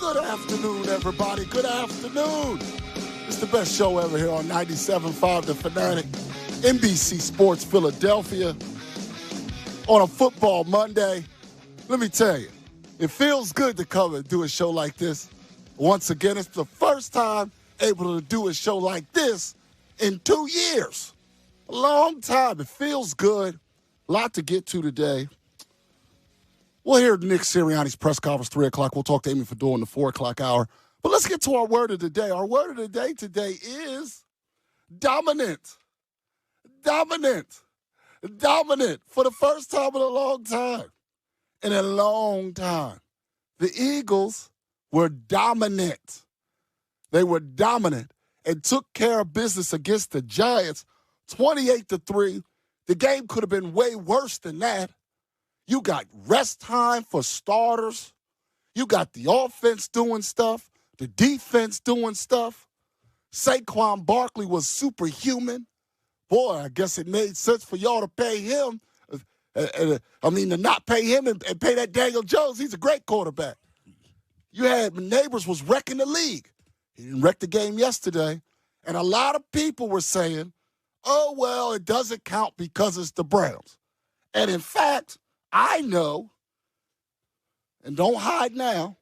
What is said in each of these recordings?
Good afternoon, everybody. Good afternoon. It's the best show ever here on 97.5 The Fanatic, NBC Sports Philadelphia. On a football Monday, let me tell you, it feels good to come and do a show like this. Once again, it's the first time able to do a show like this in 2 years. A long time. It feels good. A lot to get to today. We'll hear Nick Sirianni's press conference 3 o'clock. We'll talk to Amy Fedor in the 4 o'clock hour. But let's get to our word of the day. Our word of the day today is dominant. Dominant. Dominant for the first time in a long time. In a long time. The Eagles were dominant. They were dominant and took care of business against the Giants 28-3. The game could have been way worse than that. You got rest time for starters. You got the offense doing stuff, the defense doing stuff. Saquon Barkley was superhuman. Boy, I guess it made sense for y'all to pay him. To not pay him and pay that Daniel Jones. He's a great quarterback. You had Neighbors was wrecking the league. He didn't wreck the game yesterday. And a lot of people were saying, oh, well, it doesn't count because it's the Browns. And in fact, I know, and don't hide now,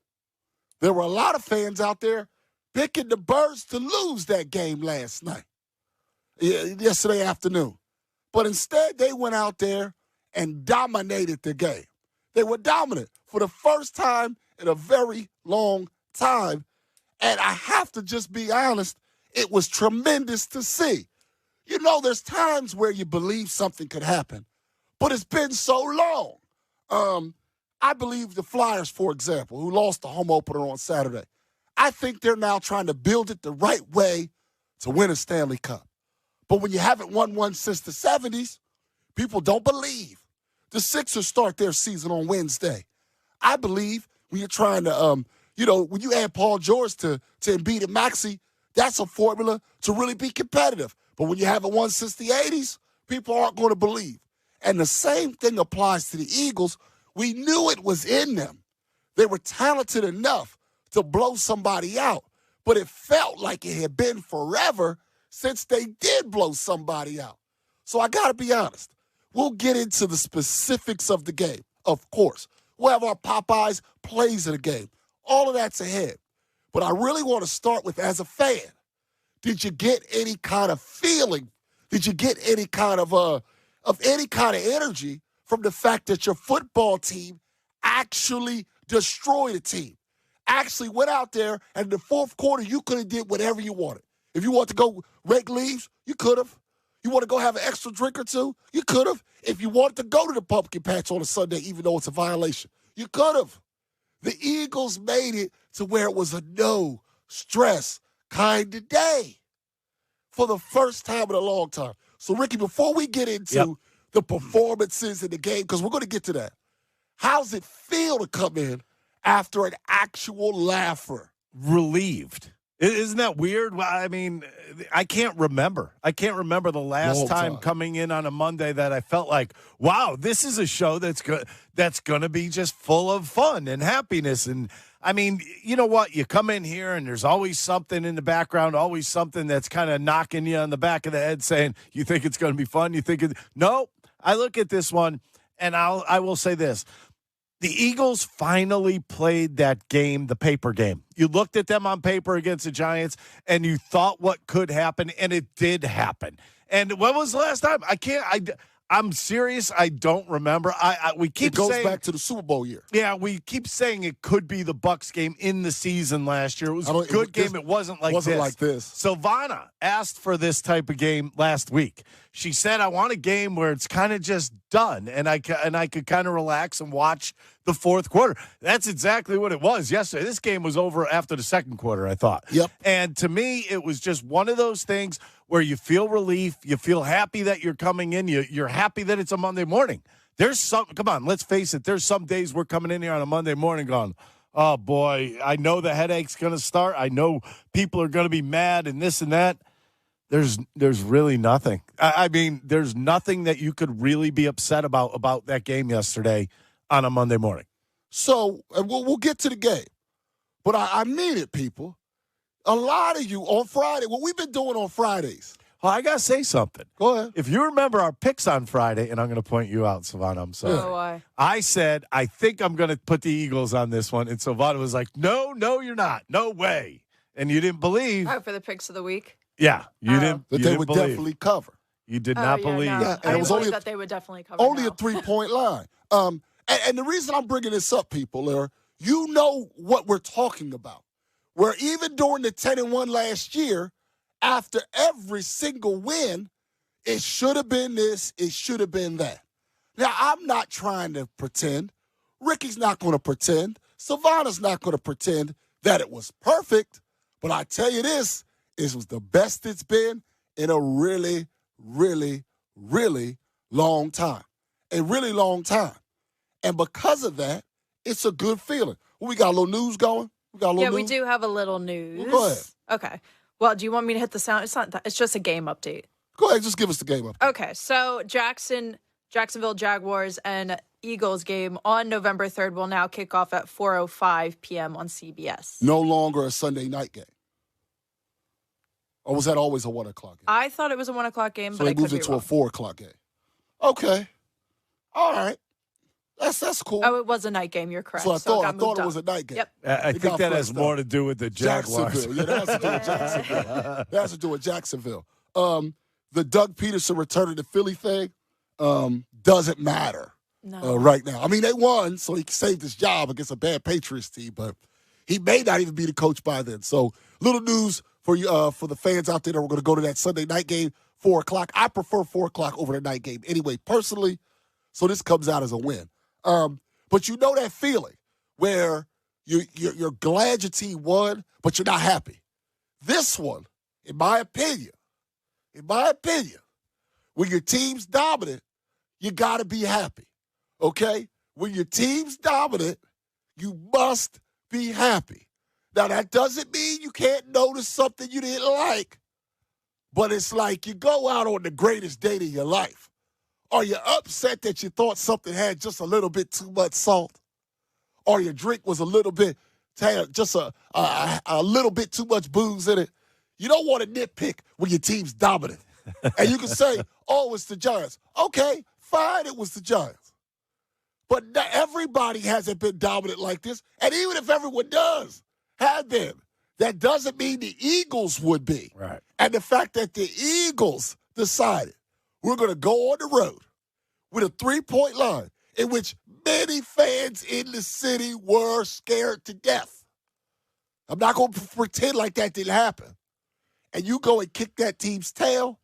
there were a lot of fans out there picking the Birds to lose that game last night, yesterday afternoon. But instead, they went out there and dominated the game. They were dominant for the first time in a very long time. And I have to just be honest, it was tremendous to see. You know, there's times where you believe something could happen, but it's been so long. I believe the Flyers, for example, who lost the home opener on Saturday, I think they're now trying to build it the right way to win a Stanley Cup. But when you haven't won one since the 70s, people don't believe. The Sixers start their season on Wednesday. I believe when you're trying to, when you add Paul George to Embiid and Maxey, that's a formula to really be competitive. But when you haven't won since the 80s, people aren't going to believe. And the same thing applies to the Eagles. We knew it was in them. They were talented enough to blow somebody out, but it felt like it had been forever since they did blow somebody out. So I got to be honest. We'll get into the specifics of the game, of course. We'll have our Popeyes plays of the game. All of that's ahead. But I really want to start with, as a fan, did you get any kind of feeling? Did you get any kind of energy from the fact that your football team actually destroyed a team? Actually went out there, and in the fourth quarter, you could have did whatever you wanted. If you want to go rake leaves, you could have. You want to go have an extra drink or two? You could have. If you wanted to go to the pumpkin patch on a Sunday, even though it's a violation, you could have. The Eagles made it to where it was a no-stress kind of day for the first time in a long time. So, Ricky, before we get into the performances in the game, because we're going to get to that, how's it feel to come in after an actual laugher? Relieved. Isn't that weird? Well, I mean, I can't remember. The last time coming in on a Monday that I felt like, wow, this is a show that's going to be just full of fun and happiness. And, I mean, you know what? You come in here and there's always something in the background, always something that's kind of knocking you on the back of the head saying, you think it's going to be fun? No, I look at this one, and I will say this. The Eagles finally played that game, the paper game. You looked at them on paper against the Giants, and you thought what could happen, and it did happen. And when was the last time? I'm serious. I don't remember. We keep saying it goes back to the Super Bowl year. Yeah, we keep saying it could be the Bucs game in the season last year. It was a good game. It wasn't like this. Silvana asked for this type of game last week. She said, "I want a game where it's kind of just done, and I could kind of relax and watch the fourth quarter." That's exactly what it was yesterday. This game was over after the second quarter, I thought. Yep. And to me, it was just one of those things where you feel relief, you feel happy that you're coming in, you're happy that it's a Monday morning. Come on, let's face it, there's some days we're coming in here on a Monday morning going, oh boy, I know the headache's going to start. I know people are going to be mad and this and that. There's really nothing. I mean, there's nothing that you could really be upset about that game yesterday on a Monday morning. So, and we'll get to the game. but I mean it, people. A lot of you on Friday, what we've been doing on Fridays. Well, I got to say something. Go ahead. If you remember our picks on Friday, and I'm going to point you out, Savannah, I'm sorry. Oh, why? I said, I think I'm going to put the Eagles on this one. And Savannah was like, no, you're not. No way. And you didn't believe. Oh, for the picks of the week? Yeah. You didn't. That they would definitely cover. You did not believe. No. Yeah, and I it was believe only that they would definitely cover. Only a 3-point line. And the reason I'm bringing this up, people, are you know what we're talking about. Where even during the 10-1 last year, after every single win, it should have been this, it should have been that. Now, I'm not trying to pretend. Ricky's not going to pretend. Savannah's not going to pretend that it was perfect. But I tell you this, it was the best it's been in a really, really, really long time. A really long time. And because of that, it's a good feeling. Well, we got a little news going. We do have a little news. Well, go ahead. Okay. Well, do you want me to hit the sound? It's not that. It's just a game update. Go ahead. Just give us the game update. Okay. So Jacksonville Jaguars and Eagles game on November 3rd will now kick off at 4:05 p.m. on CBS. No longer a Sunday night game. Or was that always a 1 o'clock game? I thought it was a 1 o'clock game, so but they I could moved be it to wrong. a 4 o'clock game. Okay. All right. That's cool. Oh, it was a night game. You're correct. So I thought moved it up. was a night game. Yep. I think that has more to do with the Jaguars. Jacksonville. Yeah, that has to do with Jacksonville. That has to do with Jacksonville. The Doug Peterson returning to Philly thing doesn't matter right now. I mean, they won, so he saved his job against a bad Patriots team, but he may not even be the coach by then. So little news for you, for the fans out there that we're going to go to that Sunday night game, 4 o'clock. I prefer 4 o'clock over the night game anyway, personally, so this comes out as a win. But you know that feeling where you're glad your team won, but you're not happy. This one, in my opinion, when your team's dominant, you got to be happy, okay? When your team's dominant, you must be happy. Now, that doesn't mean you can't notice something you didn't like, but it's like you go out on the greatest date of your life. Are you upset that you thought something had just a little bit too much salt? Or your drink was a little bit, just a little bit too much booze in it? You don't want to nitpick when your team's dominant. And you can say, oh, it's the Giants. Okay, fine, it was the Giants. But everybody hasn't been dominant like this. And even if everyone does have been, that doesn't mean the Eagles would be. Right. And the fact that the Eagles decided we're going to go on the road with a 3-point line in which many fans in the city were scared to death. I'm not going to pretend like that didn't happen. And you go and kick that team's tail,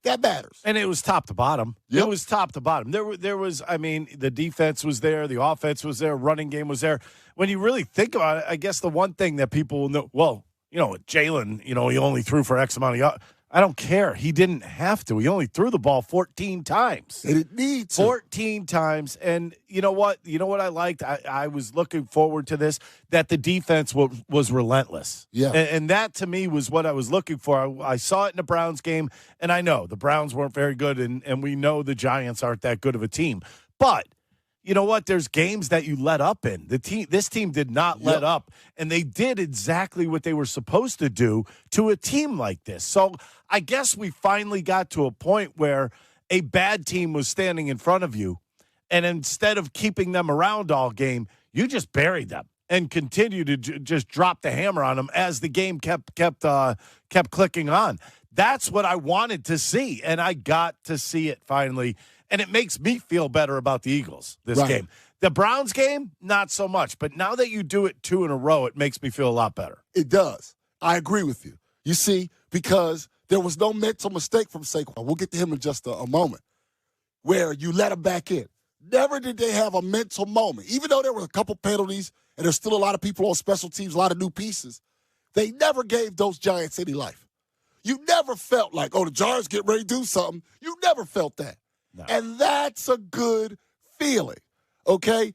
that matters. And it was top to bottom. Yep. It was top to bottom. There was, I mean, the defense was there, the offense was there, running game was there. When you really think about it, I guess the one thing that people will know, well, Jalen, he only threw for X amount of yards. I don't care. He didn't have to. He only threw the ball 14 times. They didn't need to. 14 times. And you know what? You know what I liked? I was looking forward to this, that the defense was relentless. Yeah. And that, to me, was what I was looking for. I saw it in the Browns game, and I know the Browns weren't very good, and we know the Giants aren't that good of a team. But you know what? There's games that you let up in. This team did not let up, and they did exactly what they were supposed to do to a team like this. So I guess we finally got to a point where a bad team was standing in front of you, and instead of keeping them around all game, you just buried them and continued to just drop the hammer on them as the game kept clicking on. That's what I wanted to see, and I got to see it finally. And it makes me feel better about the Eagles this game. The Browns game, not so much. But now that you do it 2 in a row, it makes me feel a lot better. It does. I agree with you. You see, because there was no mental mistake from Saquon. We'll get to him in just a moment, where you let him back in. Never did they have a mental moment. Even though there were a couple penalties and there's still a lot of people on special teams, a lot of new pieces, they never gave those Giants any life. You never felt like, the Giants get ready to do something. You never felt that. No. And that's a good feeling, okay?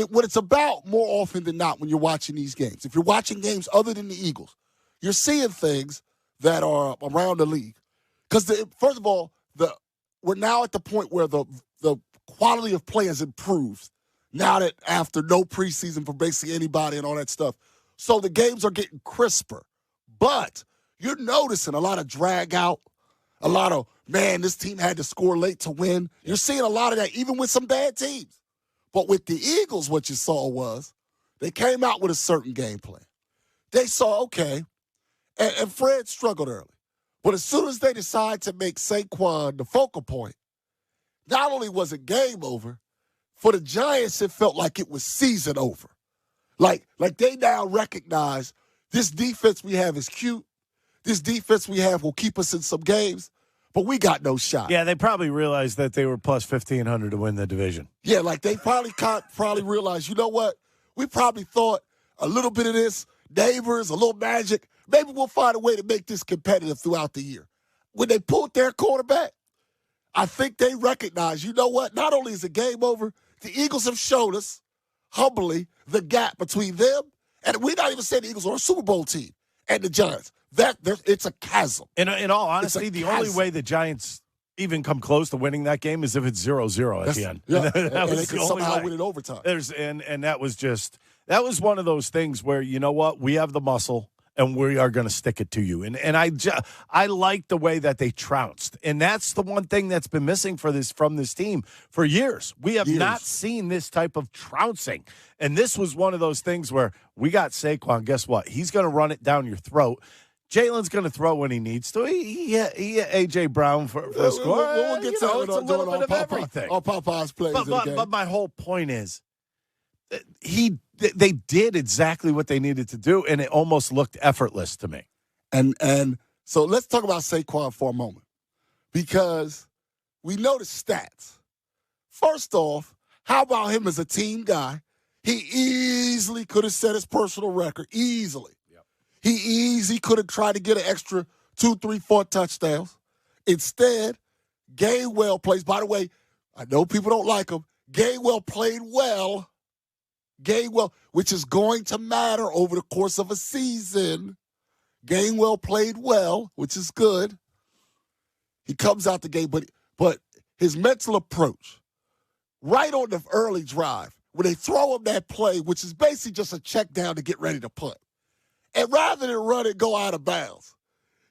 What it's about more often than not when you're watching these games. If you're watching games other than the Eagles, you're seeing things that are around the league. Because, first of all, we're now at the point where the quality of play has improved now that after no preseason for basically anybody and all that stuff. So the games are getting crisper. But you're noticing a lot of drag out, a lot of, man, this team had to score late to win. You're seeing a lot of that, even with some bad teams. But with the Eagles, what you saw was they came out with a certain game plan. They saw, okay, and Fred struggled early. But as soon as they decided to make Saquon the focal point, not only was it game over, for the Giants, it felt like it was season over. Like they now recognize this defense we have is cute. This defense we have will keep us in some games, but we got no shot. Yeah, they probably realized that they were plus 1,500 to win the division. Yeah, like they probably realized, you know what? We probably thought a little bit of this, neighbors, a little magic. Maybe we'll find a way to make this competitive throughout the year. When they pulled their quarterback, I think they recognize, you know what? Not only is the game over, the Eagles have shown us, humbly, the gap between them, and we're not even saying the Eagles are a Super Bowl team, and the Giants. It's a chasm. In all honesty, the only way the Giants even come close to winning that game is if it's 0-0 at the end. Yeah. that was they can somehow win it overtime. And that was one of those things where, you know what, we have the muscle and we are going to stick it to you. And I like the way that they trounced. And that's the one thing that's been missing from this team for years. We have not seen this type of trouncing. And this was one of those things where we got Saquon. Guess what? He's going to run it down your throat. Jalen's going to throw when he needs to. He A.J. Brown for a score. We'll get to it's a little bit of everything. All Popeye's plays but my whole point is they did exactly what they needed to do, and it almost looked effortless to me. And so let's talk about Saquon for a moment, because we know the stats. First off, how about him as a team guy? He easily could have set his personal record, easily. He easily could have tried to get an extra 2, 3, 4 touchdowns. Instead, Gainwell plays. By the way, I know people don't like him. Gainwell played well. Gainwell, which is going to matter over the course of a season. Gainwell played well, which is good. He comes out the game, but his mental approach, right on the early drive, when they throw him that play, which is basically just a check down to get ready to punt. And rather than run and go out of bounds,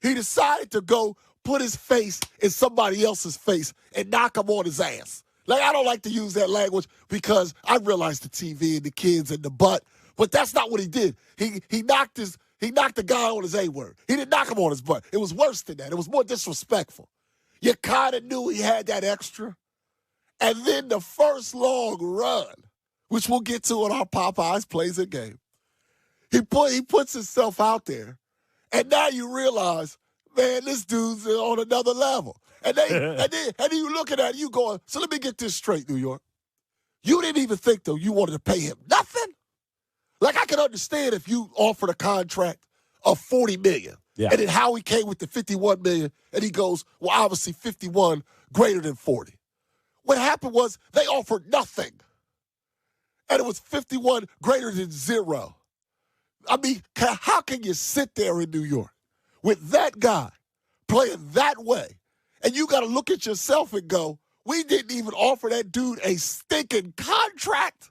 he decided to go put his face in somebody else's face and knock him on his ass. Like, I don't like to use that language because I realize the TV and the kids and the butt, but that's not what he did. He knocked the guy on his A-word. He didn't knock him on his butt. It was worse than that. It was more disrespectful. You kind of knew he had that extra. And then the first long run, which we'll get to in our Popeyes plays a game. He puts himself out there, and now you realize, man, this dude's on another level. And then you looking at it, you going, so let me get this straight, New York. You didn't even think, though, you wanted to pay him nothing? Like, I could understand if you offered a contract of $40 million, and then Howie came with the $51 million, and he goes, well, obviously 51 greater than 40. What happened was they offered nothing, and it was 51 greater than 0. I mean, how can you sit there in New York with that guy playing that way, and you got to look at yourself and go, we didn't even offer that dude a stinking contract?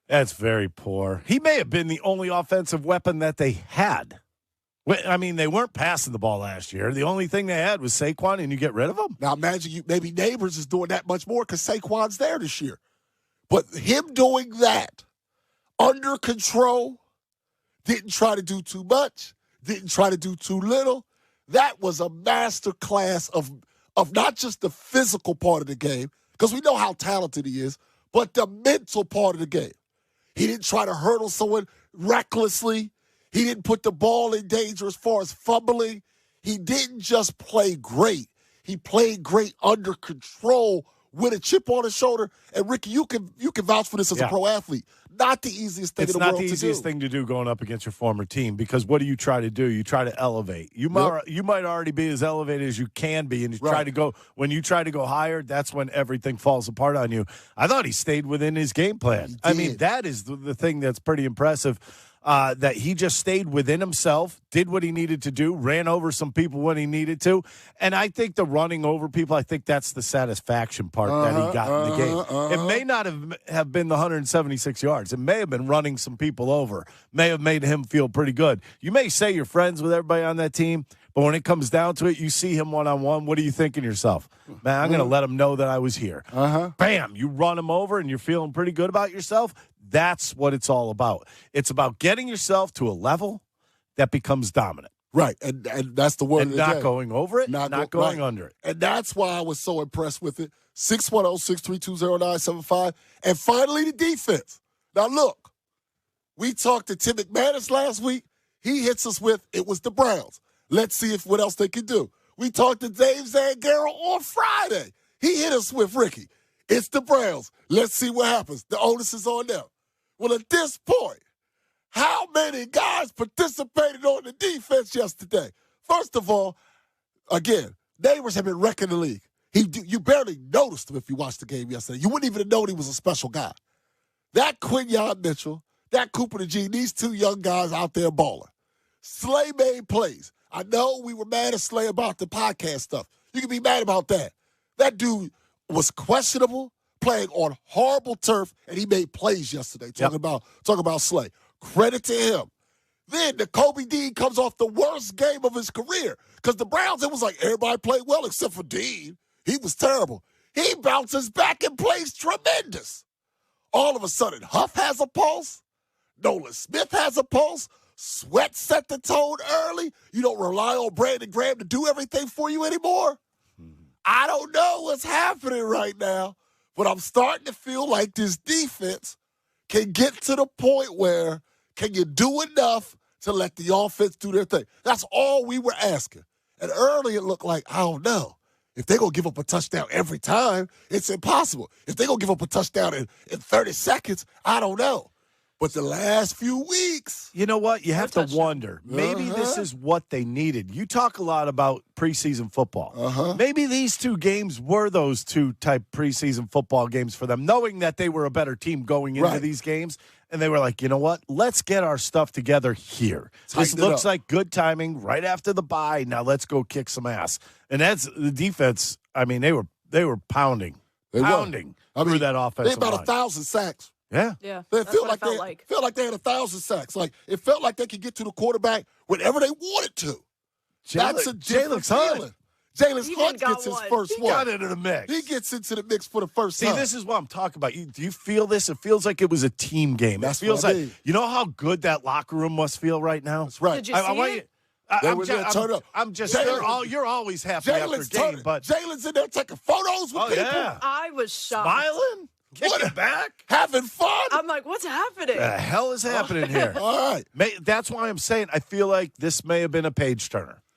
That's very poor. He may have been the only offensive weapon that they had. I mean, they weren't passing the ball last year. The only thing they had was Saquon, and you get rid of him? Now, imagine maybe Neighbors is doing that much more because Saquon's there this year. But him doing that under control, didn't try to do too much, didn't try to do too little. That was a master class of not just the physical part of the game, because we know how talented he is, but the mental part of the game. He didn't try to hurdle someone recklessly. He didn't put the ball in danger as far as fumbling. He didn't just play great. He played great under control with a chip on his shoulder. And, Ricky, you can vouch for this as a pro athlete. Not the easiest thing in the world to do. It's not the easiest thing to do going up against your former team, because what do you try to do? You try to elevate. You might already be as elevated as you can be, and when you try to go higher, that's when everything falls apart on you. I thought he stayed within his game plan. I mean, that is the thing that's pretty impressive. that he just stayed within himself, did what he needed to do, ran over some people when he needed to. And I think the running over people, I think that's the satisfaction part that he got in the game. It may not have been the 176 yards. It may have been running some people over. May have made him feel pretty good. You may say you're friends with everybody on that team, but when it comes down to it, you see him one-on-one, what are you thinking to yourself? Man, I'm going to let him know that I was here. Bam, you run him over and you're feeling pretty good about yourself. That's what it's all about. It's about getting yourself to a level that becomes dominant. Right, and that's the word and of the not day. Going over it, not going under it. And that's why I was so impressed with it. 610-632-0975. And finally, the defense. Now, look, we talked to Tim McManus last week. He hits us with, it was the Browns. Let's see what else they can do. We talked to Dave Zangaro on Friday. He hit us with, Ricky, it's the Browns. Let's see what happens. The onus is on them. Well, at this point, how many guys participated on the defense yesterday? First of all, again, Neighbors have been wrecking the league. You barely noticed him if you watched the game yesterday. You wouldn't even have known he was a special guy. That Quinyon Mitchell, that Cooper DeJean, these two young guys out there balling. Slay made plays. I know we were mad at Slay about the podcast stuff. You can be mad about that. That dude was questionable, playing on horrible turf, and he made plays yesterday. Talking about Slay. Credit to him. Then the Kobe Dean comes off the worst game of his career. Because the Browns, it was like everybody played well except for Dean. He was terrible. He bounces back and plays tremendous. All of a sudden, Huff has a pulse. Nolan Smith has a pulse. Sweat set the tone early. You don't rely on Brandon Graham to do everything for you anymore. I don't know what's happening right now, but I'm starting to feel like this defense can get to the point where can you do enough to let the offense do their thing? That's all we were asking. And early it looked like, I don't know. If they're going to give up a touchdown every time, it's impossible. If they're going to give up a touchdown in 30 seconds, I don't know. But the last few weeks. You know what? You have to wonder. Maybe this is what they needed. You talk a lot about preseason football. Maybe these two games were those two type preseason football games for them, knowing that they were a better team going into these games. And they were like, you know what? Let's get our stuff together here. This looks like good timing right after the bye. Now let's go kick some ass. And that's the defense. I mean, they were pounding through that offensive They about line. 1,000 sacks. Yeah. It felt like they had 1,000 sacks. Like it felt like they could get to the quarterback whenever they wanted to. That's a different feeling. Jalen Hunt gets his first one. He got into the mix. He gets into the mix for the first time. See, this is what I'm talking about. Do you feel this? It feels like it was a team game. It feels like, you know how good that locker room must feel right now? That's right. Did you see it? You're always happy after game, but Jalen's in there taking photos with people. Yeah. I was shocked. Smiling? Kicking back? Having fun? I'm like, what's happening? The hell is happening here? All right. That's why I'm saying I feel like this may have been a page turner.